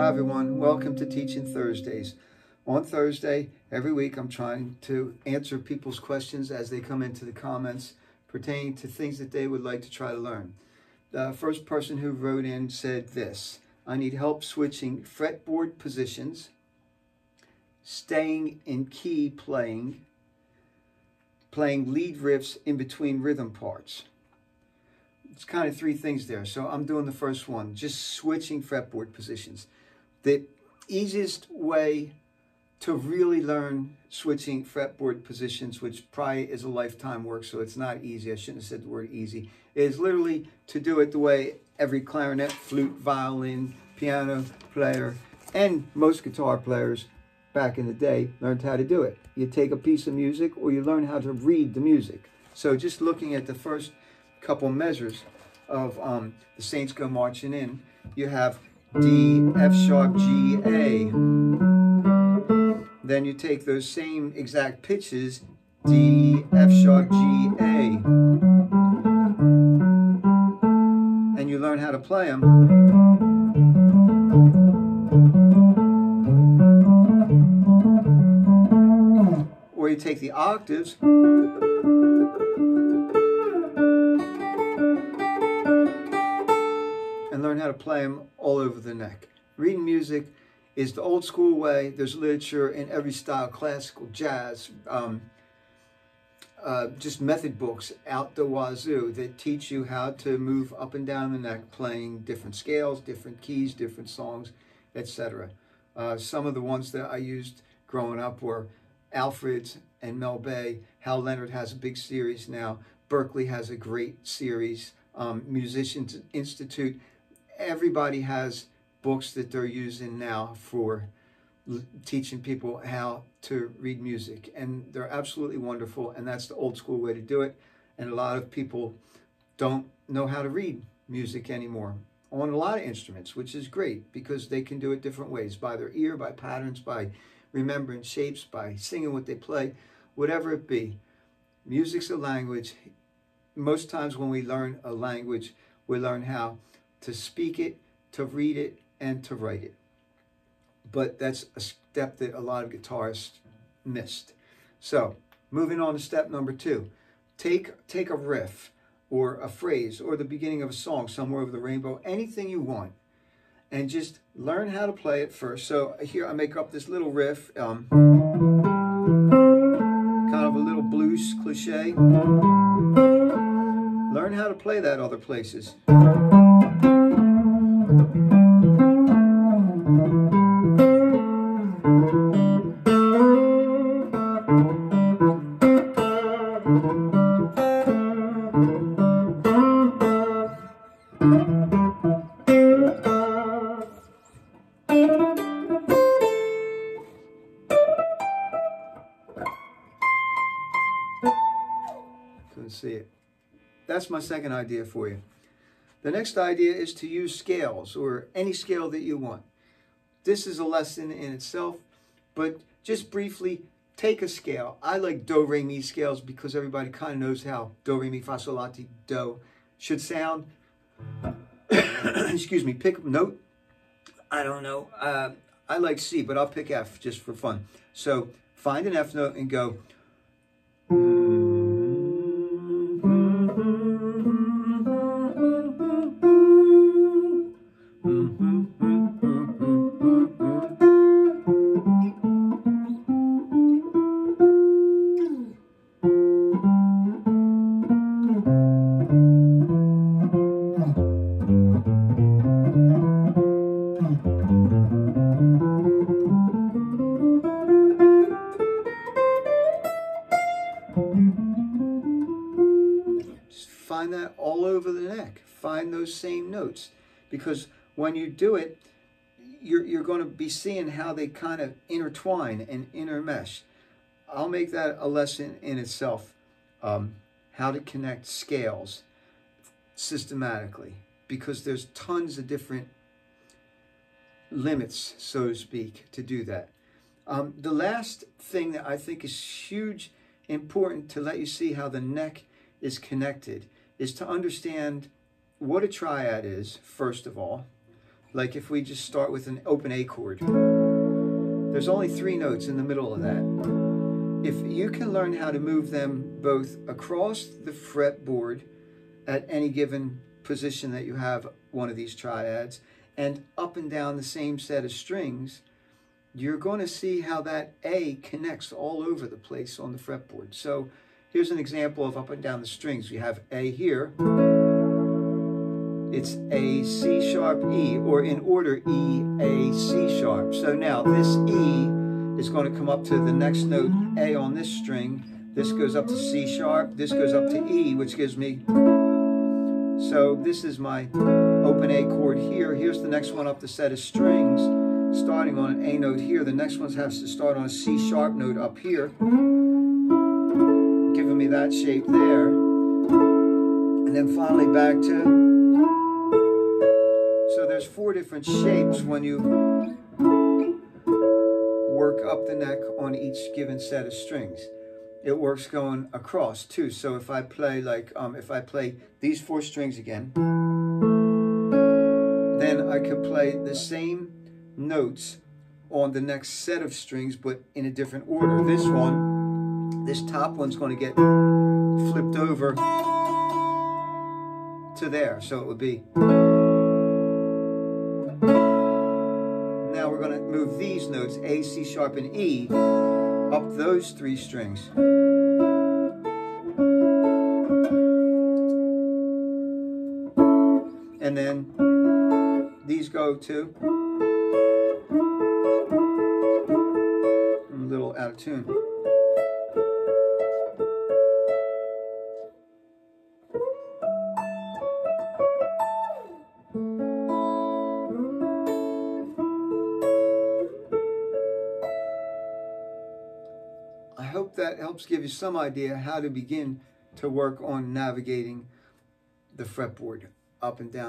everyone. Welcome to Teaching Thursdays. On Thursday, every week, I'm trying to answer people's questions as they come into the comments pertaining to things that they would like to try to learn. The first person who wrote in said this: I need help switching fretboard positions, staying in key playing lead riffs in between rhythm parts. It's kind of three things there. So I'm doing the first one, just switching fretboard positions. The easiest way to really learn switching fretboard positions, which probably is a lifetime work, so it's not easy. I shouldn't have said the word easy. Is literally to do it the way every clarinet, flute, violin, piano player, and most guitar players back in the day learned how to do it. You take a piece of music or you learn how to read the music. So just looking at the first couple measures of the Saints Go Marching In, you have D, F sharp, G, A. Then you take those same exact pitches, D, F sharp, G, A. And you learn how to play them. Or you take the octaves and learn how to play them all over the neck. Reading music is the old school way. There's literature in every style: classical, jazz, just method books out the wazoo that teach you how to move up and down the neck, playing different scales, different keys, different songs, etc. Some of the ones that I used growing up were Alfred's and Mel Bay. Hal Leonard has a big series now. Berkeley has a great series. Musicians Institute. Everybody has books that they're using now for teaching people how to read music, and they're absolutely wonderful, and that's the old school way to do it. And a lot of people don't know how to read music anymore on a lot of instruments, which is great because they can do it different ways: by their ear, by patterns, by remembering shapes, by singing what they play, whatever it be. Music's a language. Most times when we learn a language, we learn how to speak it, to read it, and to write it. But that's a step that a lot of guitarists missed. So, moving on to step number 2. Take a riff or a phrase or the beginning of a song, Somewhere Over the Rainbow, anything you want, and just learn how to play it first. So here I make up this little riff, kind of a little blues cliche. Learn how to play that other places. Couldn't see it. That's my second idea for you. The next idea is to use scales, or any scale that you want. This is a lesson in itself, but just briefly, take a scale. I like do, re, mi scales because everybody kind of knows how do, re, mi, fa, sol, la, ti, do should sound. Excuse me, pick a note. I don't know. I like C, but I'll pick F just for fun. So find an F note and go. Find that all over the neck. Find those same notes, because when you do it, you're going to be seeing how they kind of intertwine and intermesh. I'll make that a lesson in itself, how to connect scales systematically, because there's tons of different limits, so to speak, to do that. The last thing that I think is huge, important to let you see how the neck is connected, is to understand what a triad is, first of all. Like if we just start with an open A chord, there's only 3 notes in the middle of that. If you can learn how to move them both across the fretboard at any given position that you have one of these triads, and up and down the same set of strings, you're going to see how that A connects all over the place on the fretboard. So here's an example of up and down the strings. We have A here. It's A, C sharp, E, or in order E, A, C sharp. So now this E is going to come up to the next note A on this string. This goes up to C sharp. This goes up to E, which gives me... So this is my open A chord here. Here's the next one up the set of strings, starting on an A note here. The next one has to start on a C sharp note up here, giving me that shape there. And then finally back to... So there's 4 different shapes when you work up the neck on each given set of strings. It works going across too. So if I play like, if I play these 4 strings again, then I could play the same notes on the next set of strings, but in a different order. This one, this top one's going to get flipped over to there. So it would be... Now we're going to move these notes, A, C sharp, and E, up those 3 strings. And then these go to... I'm a little out of tune. I hope that helps give you some idea how to begin to work on navigating the fretboard up and down.